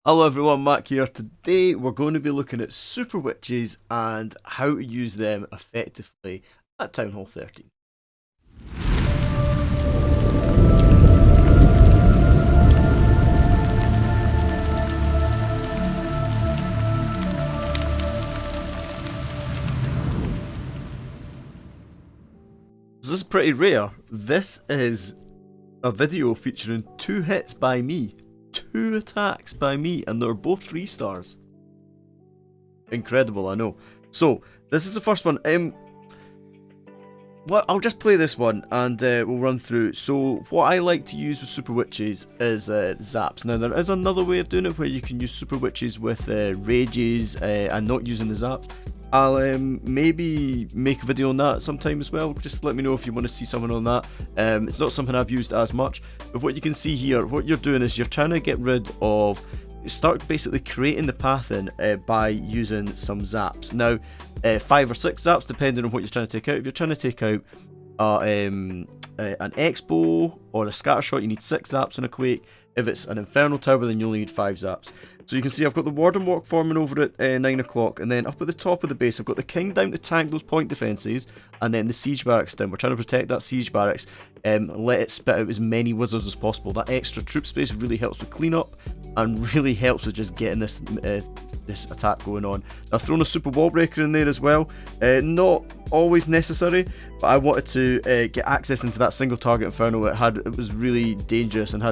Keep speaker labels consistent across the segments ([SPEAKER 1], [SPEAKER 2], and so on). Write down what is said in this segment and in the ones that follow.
[SPEAKER 1] Hello everyone, Mac here. Today we're going to be looking at super witches and how to use them effectively at Town Hall 13. This is pretty rare. This is a video featuring 2 hits by me, 2 attacks by me, and they're both 3 stars. Incredible, I know. So, this is the first one. Well, I'll just play this one and we'll run through. So, what I like to use with super witches is zaps. Now, there is another way of doing it where you can use super witches with rages and not using the zaps. I'll maybe make a video on that sometime as well. Just let me know if you want to see something on that. It's not something I've used as much, but what you can see here, what you're doing is you're trying to get rid of, start basically creating the path in by using some zaps. Now, 5 or 6 zaps depending on what you're trying to take out. If you're trying to take out an Expo or a scatter shot, you need 6 zaps and a quake. If it's an Infernal Tower, then you only need 5 zaps. So you can see I've got the Warden Walk forming over at 9 o'clock, and then up at the top of the base I've got the King down to tank those point defences, and then the Siege Barracks down. We're trying to protect that Siege Barracks, let it spit out as many wizards as possible. That extra troop space really helps with cleanup, and really helps with just getting this attack going on. I've thrown a super wall breaker in there as well. Not always necessary, but I wanted to get access into that single target Inferno. It was really dangerous and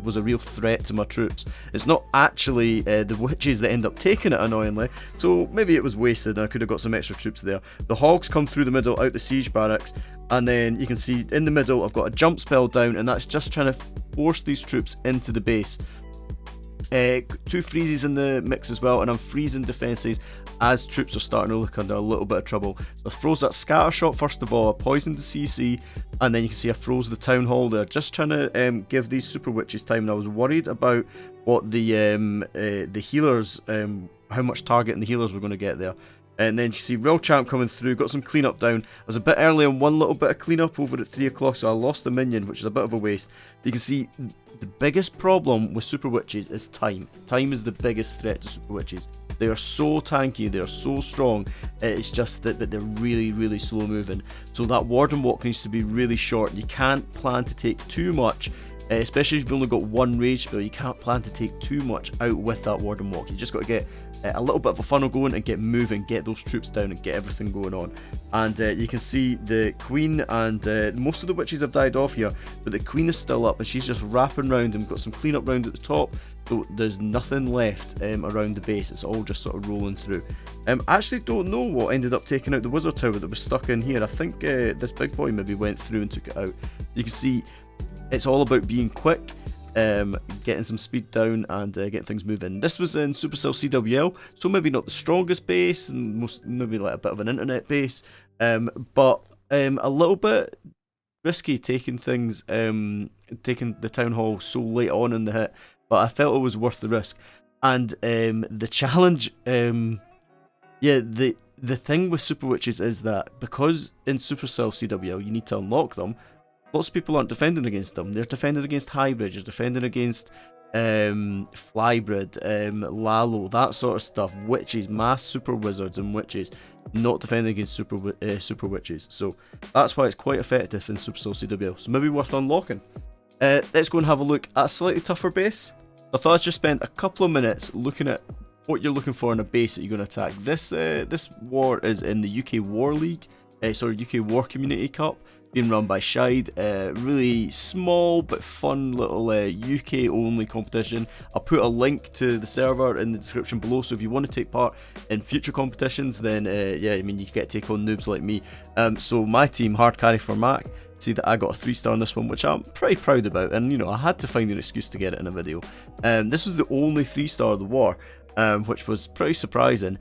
[SPEAKER 1] was a real threat to my troops. It's not actually the witches that end up taking it, annoyingly, so maybe it was wasted and I could have got some extra troops there. The hogs come through the middle out the Siege Barracks, and then you can see in the middle I've got a jump spell down, and that's just trying to force these troops into the base. 2 freezes in the mix as well, and I'm freezing defences as troops are starting to look under a little bit of trouble. So I froze that scatter shot first of all, I poisoned the CC, and then you can see I froze the Town Hall there, just trying to give these super witches time. And I was worried about what the healers, how much targeting the healers were going to get there. And then you see Real Champ coming through, got some cleanup down. I was a bit early on one little bit of cleanup over at 3 o'clock, so I lost the minion, which is a bit of a waste. But you can see the biggest problem with super witches is time. Time is the biggest threat to super witches. They are so tanky, they are so strong, it's just that they're really, really slow moving. So that Warden Walk needs to be really short. You can't plan to take too much, especially if you've only got 1 rage spell. You can't plan to take too much out with that Warden Walk. You just got to get a little bit of a funnel going and get moving, get those troops down and get everything going on. And you can see the Queen and most of the witches have died off here, but the Queen is still up and she's just wrapping around and got some cleanup round at the top, so there's nothing left around the base. It's all just sort of rolling through. I actually don't know what ended up taking out the Wizard Tower that was stuck in here. I think this big boy maybe went through and took it out. You can see it's all about being quick, getting some speed down and getting things moving. This was in Supercell CWL, so maybe not the strongest base, and maybe like a bit of an internet base, but a little bit risky taking things, taking the Town Hall so late on in the hit, but I felt it was worth the risk. And the challenge, yeah, the thing with super witches is that because in Supercell CWL you need to unlock them, lots of people aren't defending against them. They're defending against Hybrid, they're defending against Flybrid, Lalo, that sort of stuff. Witches, mass super wizards and witches, not defending against super witches. So that's why it's quite effective in Supercell CWL. So maybe worth unlocking. Let's go and have a look at a slightly tougher base. I thought I'd just spend a couple of minutes looking at what you're looking for in a base that you're going to attack. This war is in the UK War League, UK War Community Cup, being run by Shide. Really small but fun little UK only competition. I'll put a link to the server in the description below, so if you want to take part in future competitions, then yeah, I mean, you get to take on noobs like me. So my team, hard carry for Mac, see that I got a 3-star in this one, which I'm pretty proud about, and you know, I had to find an excuse to get it in a video. This was the only 3-star of the war, which was pretty surprising.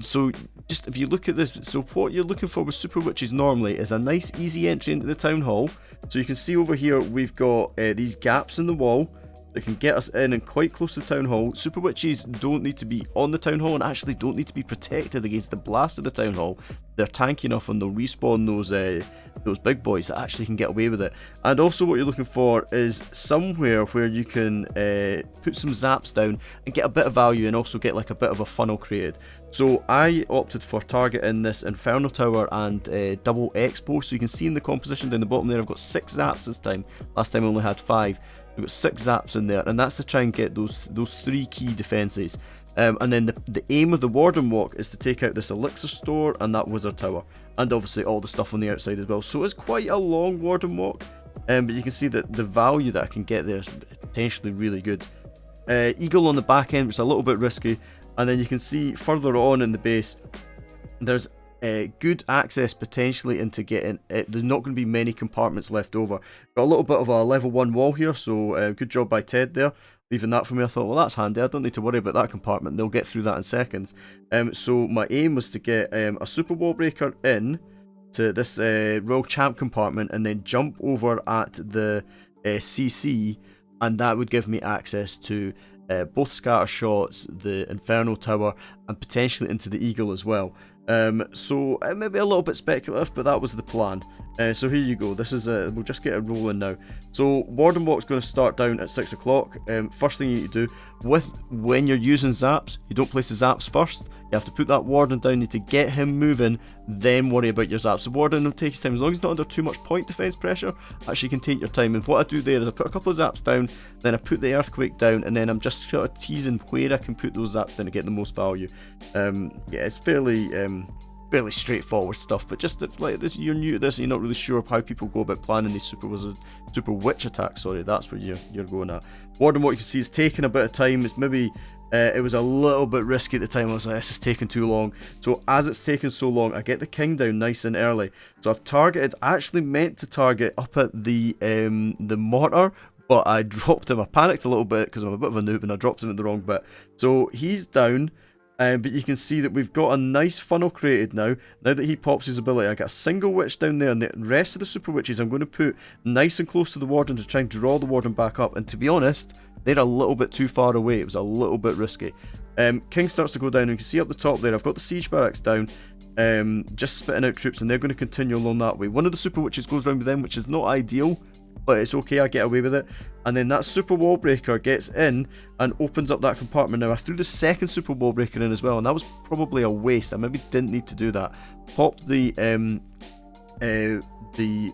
[SPEAKER 1] So just if you look at this, so what you're looking for with super witches normally is a nice easy entry into the Town Hall. So you can see over here we've got these gaps in the wall that can get us in and quite close to the town hall. Super witches don't need to be on the town hall and actually don't need to be protected against the blast of the town hall. They're tanky enough and they'll respawn those big boys that actually can get away with it. And also what you're looking for is somewhere where you can put some zaps down and get a bit of value and also get like a bit of a funnel created. So I opted for targeting this Inferno Tower and double Expo. So you can see in the composition down the bottom there, I've got 6 zaps this time. Last time I only had 5. We've got 6 zaps in there, and that's to try and get those 3 key defences. And then the aim of the Warden Walk is to take out this Elixir Store and that Wizard Tower, and obviously all the stuff on the outside as well. So it's quite a long Warden Walk, but you can see that the value that I can get there is potentially really good. Eagle on the back end, which is a little bit risky, and then you can see further on in the base, there's good access potentially into getting it. There's not going to be many compartments left over. Got a little bit of a level 1 wall here, so good job by Ted there. Leaving that for me, I thought, well, that's handy. I don't need to worry about that compartment. They'll get through that in seconds. So my aim was to get a super wall breaker in to this Royal Champ compartment and then jump over at the CC, and that would give me access to both scatter shots, the Inferno Tower, and potentially into the Eagle as well. So maybe a little bit speculative, but that was the plan. So here you go. This is we'll just get it rolling now. So Warden Walk's going to start down at 6 o'clock. First thing you need to do when you're using zaps, you don't place the zaps first. You have to put that Warden down. You need to get him moving, then worry about your zaps. The Warden will take his time as long as he's not under too much point defense pressure. Actually, you can take your time. And what I do there is I put a couple of zaps down, then I put the Earthquake down, and then I'm just sort of teasing where I can put those zaps down to get the most value. Yeah, it's fairly straightforward stuff, but just if like this, you're new to this and you're not really sure how people go about planning these super witch attacks, sorry, that's where you're going at. Warden, what you can see is taking a bit of time. It's maybe it was a little bit risky at the time. I was like, this is taking too long. So as it's taken so long, I get the king down nice and early. So I've targeted, actually meant to target up at the mortar, but I dropped him. I panicked a little bit because I'm a bit of a noob and I dropped him at the wrong bit. So he's down. But you can see that we've got a nice funnel created now. Now that he pops his ability, I got a single witch down there, and the rest of the super witches I'm going to put nice and close to the Warden to try and draw the Warden back up. And to be honest, they're a little bit too far away. It was a little bit risky. King starts to go down, and you can see up the top there, I've got the siege barracks down, just spitting out troops, and they're going to continue along that way. One of the super witches goes around with them, which is not ideal, but it's okay, I get away with it. And then that super wall breaker gets in and opens up that compartment. Now I threw the second super wall breaker in as well, and that was probably a waste. I maybe didn't need to do that. Popped the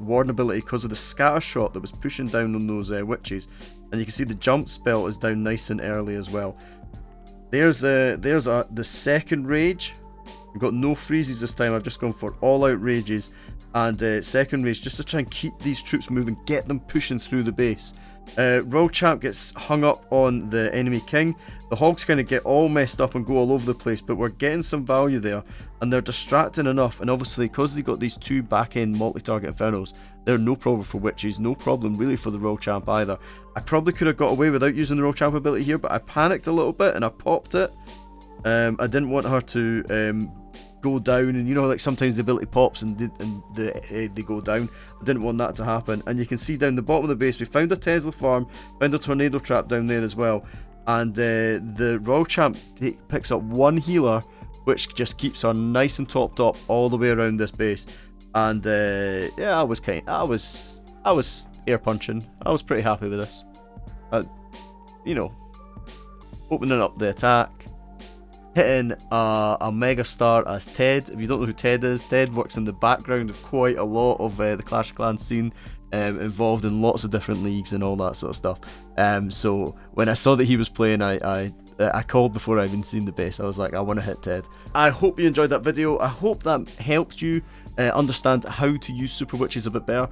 [SPEAKER 1] Warden ability because of the scatter shot that was pushing down on those witches, and you can see the jump spell is down nice and early as well. There's the second rage. I've got no freezes this time. I've just gone for all out rages and second rage just to try and keep these troops moving, get them pushing through the base. Royal Champ gets hung up on the enemy king. The hogs kind of get all messed up and go all over the place, but we're getting some value there, and they're distracting enough. And obviously, because they've got these 2 back-end multi-target infernos, they're no problem for witches, no problem really for the Royal Champ either. I probably could have got away without using the Royal Champ ability here, but I panicked a little bit and I popped it. I didn't want her to go down, and you know, like sometimes the ability pops and they go down. I didn't want that to happen. And you can see down the bottom of the base, we found a Tesla farm, found a tornado trap down there as well, and the Royal Champ picks up 1 healer, which just keeps her nice and topped up all the way around this base. And yeah, I was air punching. I was pretty happy with this. You know, opening up the attack, hitting a mega star as Ted. If you don't know who Ted is, Ted works in the background of quite a lot of the Clash of Clans scene, involved in lots of different leagues and all that sort of stuff. So when I saw that he was playing, I called before I even seen the base. I was like, I want to hit Ted. I hope you enjoyed that video. I hope that helped you understand how to use super witches a bit better.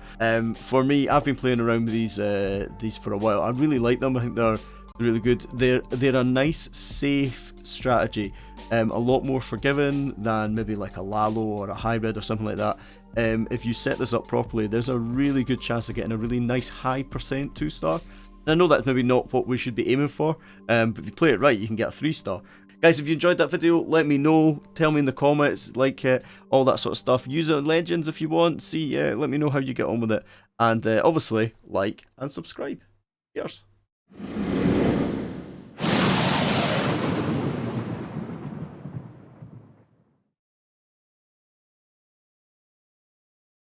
[SPEAKER 1] For me, I've been playing around with these for a while. I really like them. I think they're really good. They're a nice, safe strategy. A lot more forgiving than maybe like a Lalo or a hybrid or something like that. If you set this up properly, there's a really good chance of getting a really nice high percent 2-star. And I know that's maybe not what we should be aiming for, but if you play it right, you can get a 3-star. Guys, if you enjoyed that video, let me know. Tell me in the comments, like it, all that sort of stuff. Use it on Legends if you want. See, let me know how you get on with it. And obviously, like and subscribe. Cheers.